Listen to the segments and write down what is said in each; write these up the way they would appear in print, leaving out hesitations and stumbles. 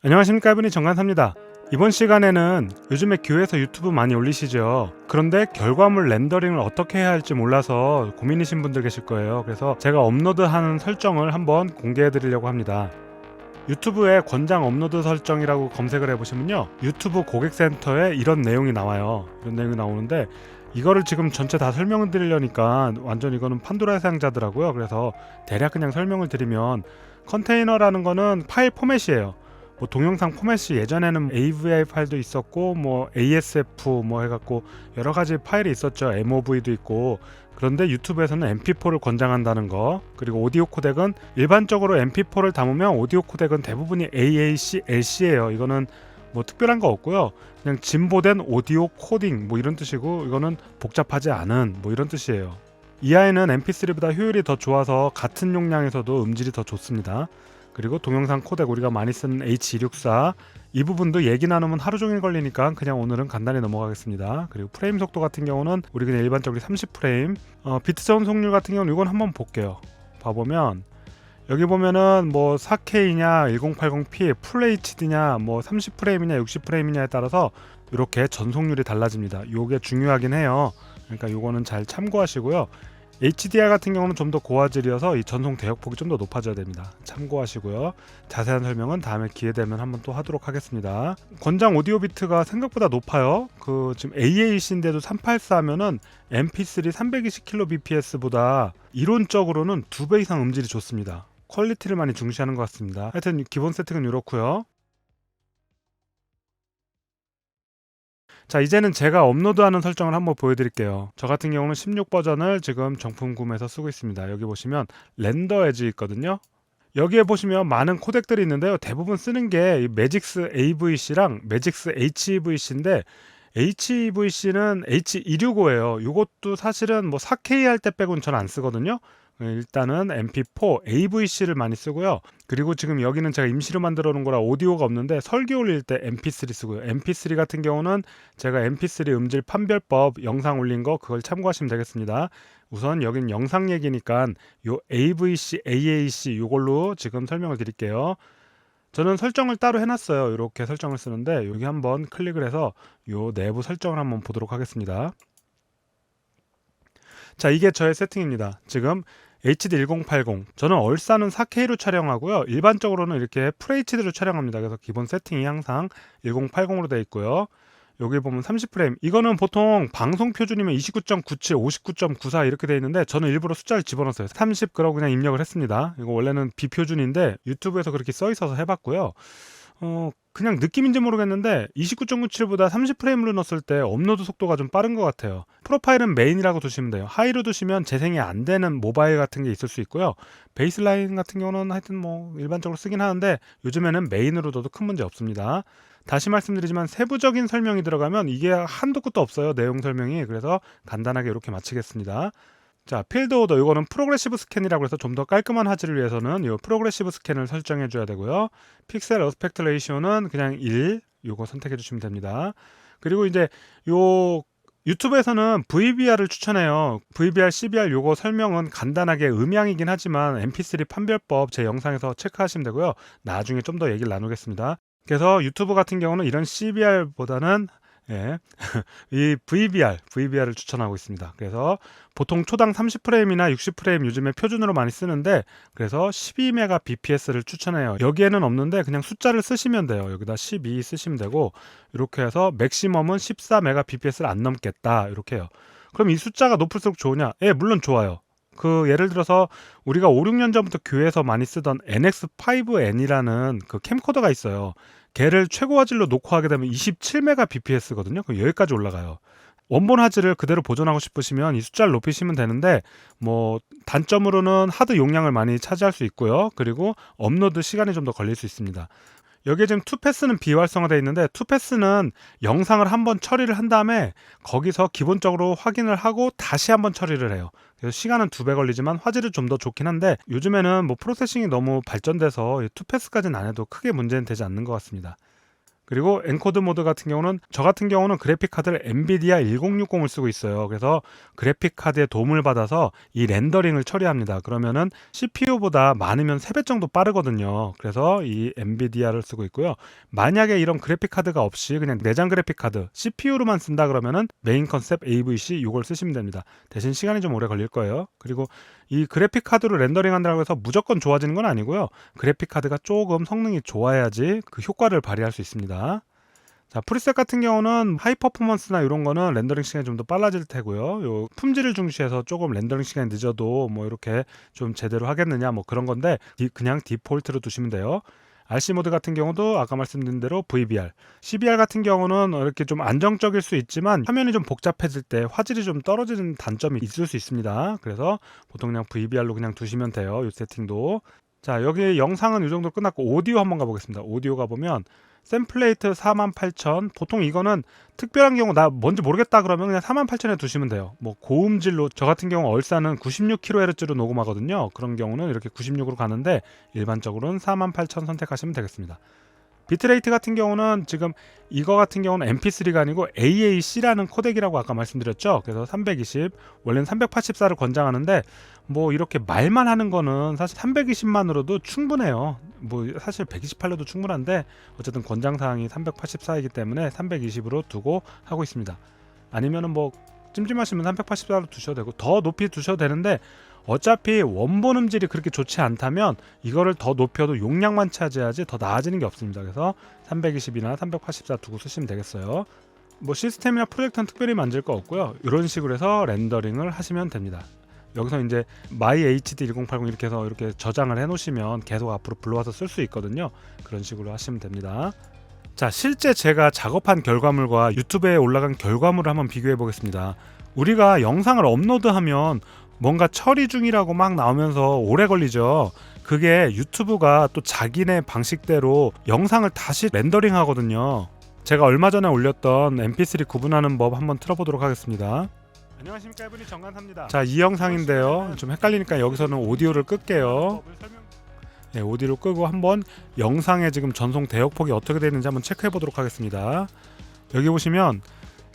안녕하십니까, 이분이 정관사입니다. 이번 시간에는 요즘에 교회에서 유튜브 많이 올리시죠. 그런데 결과물 렌더링을 어떻게 해야 할지 몰라서 고민이신 분들 계실 거예요. 그래서 제가 업로드하는 설정을 한번 공개해 드리려고 합니다. 유튜브에 권장 업로드 설정이라고 검색을 해보시면요, 유튜브 고객센터에 이런 내용이 나와요. 이런 내용이 나오는데 이거를 지금 전체 다 설명을 드리려니까 완전 이거는 판도라의 상자더라고요. 그래서 대략 그냥 설명을 드리면, 컨테이너라는 거는 파일 포맷이에요. 뭐 동영상 포맷이 예전에는 AVI 파일도 있었고 뭐 ASF 뭐 해갖고 여러 가지 파일이 있었죠. MOV도 있고. 그런데 유튜브에서는 MP4를 권장한다는 거, 그리고 오디오 코덱은 일반적으로 MP4를 담으면 오디오 코덱은 대부분이 AAC, LC예요. 이거는 뭐 특별한 거 없고요. 그냥 진보된 오디오 코딩 뭐 이런 뜻이고, 이거는 복잡하지 않은 뭐 이런 뜻이에요. EI는 MP3보다 효율이 더 좋아서 같은 용량에서도 음질이 더 좋습니다. 그리고 동영상 코덱, 우리가 많이 쓰는 H264, 이 부분도 얘기 나누면 하루 종일 걸리니까 그냥 오늘은 간단히 넘어가겠습니다. 그리고 프레임 속도 같은 경우는 우리 그냥 일반적으로 30프레임, 비트 전송률 같은 경우는 이건 한번 볼게요. 봐보면 여기 보면은 뭐 4K냐 1080p 풀 HD냐 뭐 30프레임이냐 60프레임이냐에 따라서 이렇게 전송률이 달라집니다. 요게 중요하긴 해요. 그러니까 요거는 잘 참고하시고요. HDR 같은 경우는 좀 더 고화질이어서 이 전송 대역폭이 좀 더 높아져야 됩니다. 참고하시고요. 자세한 설명은 다음에 기회 되면 한번 또 하도록 하겠습니다. 권장 오디오 비트가 생각보다 높아요. 지금 AAC인데도 384 하면은 MP3 320kbps보다 이론적으로는 2배 이상 음질이 좋습니다. 퀄리티를 많이 중시하는 것 같습니다. 하여튼 기본 세팅은 이렇고요. 자, 이제는 제가 업로드하는 설정을 한번 보여드릴게요. 저 같은 경우는 16 버전을 지금 정품 구매해서 쓰고 있습니다. 여기 보시면 렌더 에지 있거든요. 여기에 보시면 많은 코덱들이 있는데요. 대부분 쓰는 게 매직스 AVC랑 매직스 HEVC인데, HEVC는 H265예요. 이것도 사실은 뭐 4K 할 때 빼고는 전 안 쓰거든요. 일단은 MP4, AVC를 많이 쓰고요. 그리고 지금 여기는 제가 임시로 만들어 놓은 거라 오디오가 없는데 설교 올릴 때 MP3 쓰고요. MP3 같은 경우는 제가 MP3 음질 판별법 영상 올린 거, 그걸 참고하시면 되겠습니다. 우선 여긴 영상 얘기니까 요 AVC, AAC 요걸로 지금 설명을 드릴게요. 저는 설정을 따로 해놨어요. 이렇게 설정을 쓰는데 여기 한번 클릭을 해서 요 내부 설정을 한번 보도록 하겠습니다. 자, 이게 저의 세팅입니다. 지금 HD 1080, 저는 얼싸는 4K로 촬영하고요. 일반적으로는 이렇게 FHD로 촬영합니다. 그래서 기본 세팅이 항상 1080으로 되어 있고요. 여기 보면 30프레임, 이거는 보통 방송 표준이면 29.97, 59.94 이렇게 되어 있는데 저는 일부러 숫자를 집어넣었어요. 30 그러고 그냥 입력을 했습니다. 이거 원래는 비표준인데 유튜브에서 그렇게 써 있어서 해봤고요. 그냥 느낌인지 모르겠는데 29.97보다 30프레임으로 넣었을 때 업로드 속도가 좀 빠른 것 같아요. 프로파일은 메인이라고 두시면 돼요. 하이로 두시면 재생이 안 되는 모바일 같은 게 있을 수 있고요. 베이스라인 같은 경우는 하여튼 뭐 일반적으로 쓰긴 하는데 요즘에는 메인으로 둬도 큰 문제 없습니다. 다시 말씀드리지만 세부적인 설명이 들어가면 이게 한도 끝도 없어요. 내용 설명이. 그래서 간단하게 이렇게 마치겠습니다. 자, 필드 오더, 이거는 프로그레시브 스캔이라고 해서 좀 더 깔끔한 화질을 위해서는 이 프로그레시브 스캔을 설정해 줘야 되고요. 픽셀 어스펙트 레이시오는 그냥 1, 요거 선택해 주시면 됩니다. 그리고 이제 요 유튜브에서는 VBR을 추천해요. VBR, CBR 요거 설명은 간단하게 음향이긴 하지만 MP3 판별법 제 영상에서 체크하시면 되고요. 나중에 좀 더 얘기를 나누겠습니다. 그래서 유튜브 같은 경우는 이런 CBR보다는 이 VBR을 추천하고 있습니다. 그래서 보통 초당 30프레임이나 60프레임 요즘에 표준으로 많이 쓰는데, 그래서 12mbps를 추천해요. 여기에는 없는데 그냥 숫자를 쓰시면 돼요. 여기다 12 쓰시면 되고, 이렇게 해서 맥시멈은 14mbps를 안 넘겠다, 이렇게 해요. 그럼 이 숫자가 높을수록 좋으냐? 예, 물론 좋아요. 예를 들어서 우리가 5, 6년 전부터 교회에서 많이 쓰던 NX5N이라는 그 캠코더가 있어요. 걔를 최고 화질로 녹화하게 되면 27mbps거든요. 그럼 여기까지 올라가요. 원본 화질을 그대로 보존하고 싶으시면 이 숫자를 높이시면 되는데, 뭐 단점으로는 하드 용량을 많이 차지할 수 있고요. 그리고 업로드 시간이 좀 더 걸릴 수 있습니다. 여기에 지금 투패스는 비활성화되어 있는데, 투패스는 영상을 한번 처리를 한 다음에 거기서 기본적으로 확인을 하고 다시 한번 처리를 해요. 그래서 시간은 2배 걸리지만 화질은 좀 더 좋긴 한데, 요즘에는 뭐 프로세싱이 너무 발전돼서 투패스까지는 안 해도 크게 문제는 되지 않는 것 같습니다. 그리고 엔코드 모드 같은 경우는 저 같은 경우는 그래픽 카드를 엔비디아 1060을 쓰고 있어요. 그래서 그래픽 카드의 도움을 받아서 이 렌더링을 처리합니다. 그러면은 CPU보다 많으면 3배 정도 빠르거든요. 그래서 이 엔비디아를 쓰고 있고요. 만약에 이런 그래픽 카드가 없이 그냥 내장 그래픽 카드 CPU로만 쓴다 그러면은 메인 컨셉 AVC 이걸 쓰시면 됩니다. 대신 시간이 좀 오래 걸릴 거예요. 그리고 이 그래픽 카드로 렌더링 한다고 해서 무조건 좋아지는 건 아니고요. 그래픽 카드가 조금 성능이 좋아야지 그 효과를 발휘할 수 있습니다. 자, 프리셋 같은 경우는 하이 퍼포먼스나 이런 거는 렌더링 시간이 좀 더 빨라질 테고요. 요 품질을 중시해서 조금 렌더링 시간이 늦어도 뭐 이렇게 좀 제대로 하겠느냐 뭐 그런 건데 그냥 디폴트로 두시면 돼요. RC 모드 같은 경우도 아까 말씀드린 대로 VBR, CBR 같은 경우는 이렇게 좀 안정적일 수 있지만 화면이 좀 복잡해질 때 화질이 좀 떨어지는 단점이 있을 수 있습니다. 그래서 보통 그냥 VBR로 그냥 두시면 돼요. 이 세팅도. 자, 여기 영상은 이 정도 끝났고 오디오 한번 가보겠습니다. 오디오 가보면 샘플레이트 48000, 보통 이거는 특별한 경우 나 뭔지 모르겠다 그러면 그냥 48000에 두시면 돼요. 뭐 고음질로 저 같은 경우 얼싸는 96kHz로 녹음하거든요. 그런 경우는 이렇게 96으로 가는데 일반적으로는 48000 선택하시면 되겠습니다. 비트레이트 같은 경우는 지금 이거 같은 경우는 MP3가 아니고 AAC라는 코덱이라고 아까 말씀드렸죠. 그래서 320, 원래는 384를 권장하는데 뭐 이렇게 말만 하는 거는 사실 320만으로도 충분해요. 뭐 사실 128로도 충분한데 어쨌든 권장사항이 384이기 때문에 320으로 두고 하고 있습니다. 아니면은 뭐 찜찜하시면 384로 두셔도 되고 더 높이 두셔도 되는데 어차피 원본 음질이 그렇게 좋지 않다면 이거를 더 높여도 용량만 차지하지 더 나아지는 게 없습니다. 그래서 320이나 384 두고 쓰시면 되겠어요. 뭐 시스템이나 프로젝터는 특별히 만질 거 없고요. 이런 식으로 해서 렌더링을 하시면 됩니다. 여기서 이제 My HD 1080 이렇게 해서 이렇게 저장을 해 놓으시면 계속 앞으로 불러와서 쓸 수 있거든요. 그런 식으로 하시면 됩니다. 자, 실제 제가 작업한 결과물과 유튜브에 올라간 결과물을 한번 비교해 보겠습니다. 우리가 영상을 업로드하면 뭔가 처리 중이라고 막 나오면서 오래 걸리죠. 그게 유튜브가 또 자기네 방식대로 영상을 다시 렌더링 하거든요. 제가 얼마 전에 올렸던 mp3 구분하는 법 한번 틀어보도록 하겠습니다. 안녕하십니까, 이분이 정관사입니다. 자, 이 영상인데요. 좀 헷갈리니까 여기서는 오디오를 끌게요. 네, 오디오를 끄고 한번 영상의 지금 전송 대역폭이 어떻게 되는지 한번 체크해 보도록 하겠습니다. 여기 보시면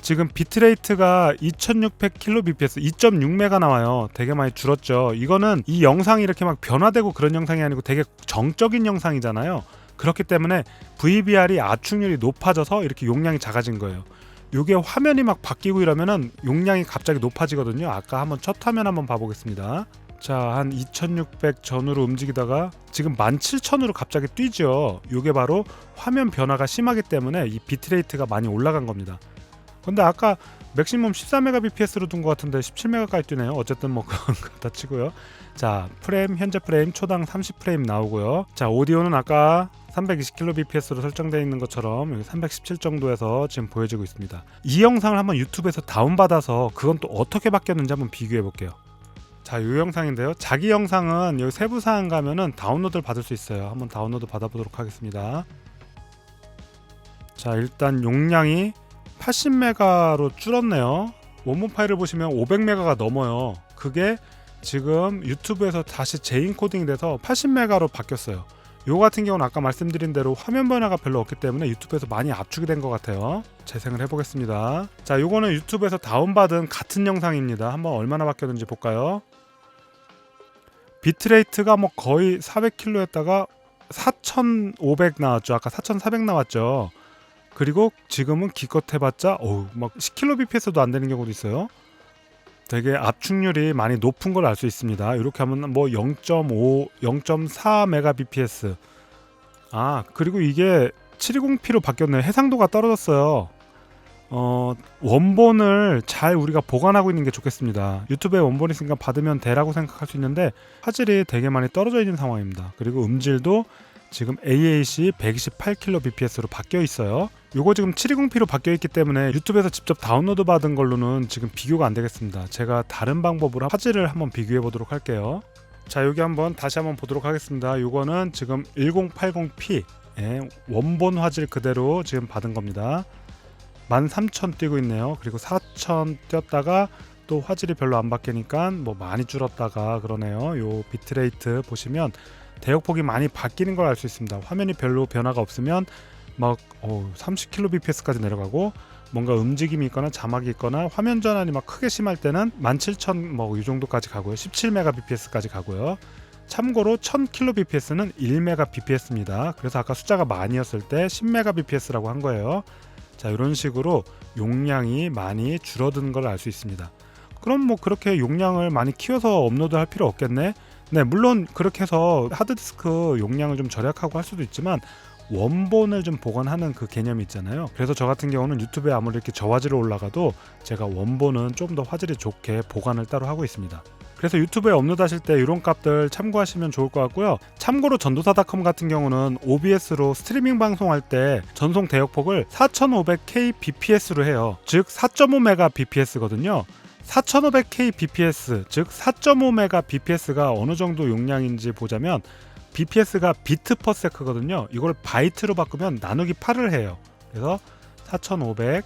지금 비트레이트가 2600kbps 2.6메가 나와요. 되게 많이 줄었죠. 이거는 이 영상이 이렇게 막 변화되고 그런 영상이 아니고 되게 정적인 영상이잖아요. 그렇기 때문에 VBR이 압축률이 높아져서 이렇게 용량이 작아진 거예요. 이게 화면이 막 바뀌고 이러면은 용량이 갑자기 높아지거든요. 아까 한번 첫 화면 한번 봐보겠습니다. 자, 한 2600 전후로 움직이다가 지금 17000으로 갑자기 뛰죠. 이게 바로 화면 변화가 심하기 때문에 이 비트레이트가 많이 올라간 겁니다. 근데 아까 맥시멈 14Mbps로 둔 것 같은데 17Mb까지 뛰네요. 어쨌든 뭐 그런 거 다 치고요. 자, 프레임 현재 프레임 초당 30프레임 나오고요. 자, 오디오는 아까 320kbps로 설정되어 있는 것처럼 여기 317 정도에서 지금 보여지고 있습니다. 이 영상을 한번 유튜브에서 다운받아서 그건 또 어떻게 바뀌었는지 한번 비교해 볼게요. 자, 이 영상인데요. 자기 영상은 여기 세부사항 가면은 다운로드를 받을 수 있어요. 한번 다운로드 받아보도록 하겠습니다. 자, 일단 용량이 80메가로 줄었네요. 원본 파일을 보시면 500메가가 넘어요. 그게 지금 유튜브에서 다시 재인코딩이 돼서 80메가로 바뀌었어요. 요 같은 경우는 아까 말씀드린 대로 화면 변화가 별로 없기 때문에 유튜브에서 많이 압축이 된 것 같아요. 재생을 해보겠습니다. 자, 요거는 유튜브에서 다운받은 같은 영상입니다. 한번 얼마나 바뀌었는지 볼까요? 비트레이트가 뭐 거의 400kHz였다가 4500 나왔죠. 아까 4400 나왔죠. 그리고 지금은 기껏 해봤자 막 10kbps도 안 되는 경우도 있어요. 되게 압축률이 많이 높은 걸 알 수 있습니다. 이렇게 하면 뭐 0.5, 0.4Mbps. 그리고 이게 720p로 바뀌었네요. 해상도가 떨어졌어요. 원본을 잘 우리가 보관하고 있는 게 좋겠습니다. 유튜브에 원본이 있으니까 받으면 되라고 생각할 수 있는데 화질이 되게 많이 떨어져 있는 상황입니다. 그리고 음질도 지금 AAC 128kbps로 바뀌어 있어요. 요거 지금 720p로 바뀌어 있기 때문에 유튜브에서 직접 다운로드 받은 걸로는 지금 비교가 안 되겠습니다. 제가 다른 방법으로 화질을 한번 비교해 보도록 할게요. 자, 여기 한번 다시 한번 보도록 하겠습니다. 요거는 지금 1080p 원본 화질 그대로 지금 받은 겁니다. 13000 뛰고 있네요. 그리고 4000 뛰었다가 또 화질이 별로 안 바뀌니까 뭐 많이 줄었다가 그러네요. 요 비트레이트 보시면 대역폭이 많이 바뀌는 걸 알 수 있습니다. 화면이 별로 변화가 없으면 막 30kbps까지 내려가고, 뭔가 움직임이 있거나 자막이 있거나 화면 전환이 막 크게 심할 때는 17,000 뭐 이 정도까지 가고요. 17mbps까지 가고요. 참고로 1000kbps는 1mbps입니다. 그래서 아까 숫자가 만이었을 때 10mbps라고 한 거예요. 자, 이런 식으로 용량이 많이 줄어드는 걸 알 수 있습니다. 그럼 뭐 그렇게 용량을 많이 키워서 업로드할 필요 없겠네? 네, 물론 그렇게 해서 하드디스크 용량을 좀 절약하고 할 수도 있지만 원본을 좀 보관하는 그 개념이 있잖아요. 그래서 저 같은 경우는 유튜브에 아무리 이렇게 저화질로 올라가도 제가 원본은 좀 더 화질이 좋게 보관을 따로 하고 있습니다. 그래서 유튜브에 업로드하실 때 이런 값들 참고하시면 좋을 것 같고요. 참고로 전도사닷컴 같은 경우는 OBS로 스트리밍 방송할 때 전송 대역폭을 4500kbps로 해요. 즉 4.5mbps거든요. 4500kbps, 즉 4.5mbps가 어느 정도 용량인지 보자면 bps가 비트 퍼 세크거든요. 이걸 바이트로 바꾸면 나누기 8을 해요. 그래서 4500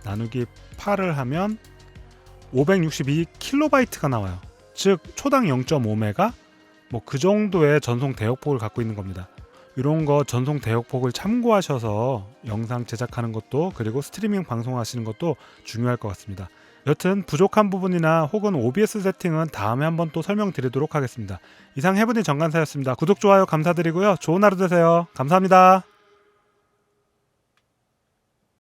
나누기 8을 하면 562kB가 나와요. 즉 초당 0.5메가 뭐 그 정도의 전송 대역폭을 갖고 있는 겁니다. 이런 거 전송 대역폭을 참고하셔서 영상 제작하는 것도, 그리고 스트리밍 방송하시는 것도 중요할 것 같습니다. 여튼 부족한 부분이나 혹은 OBS 세팅은 다음에 한번 또 설명드리도록 하겠습니다. 이상 해븐의 정관사였습니다. 구독, 좋아요 감사드리고요. 좋은 하루 되세요. 감사합니다.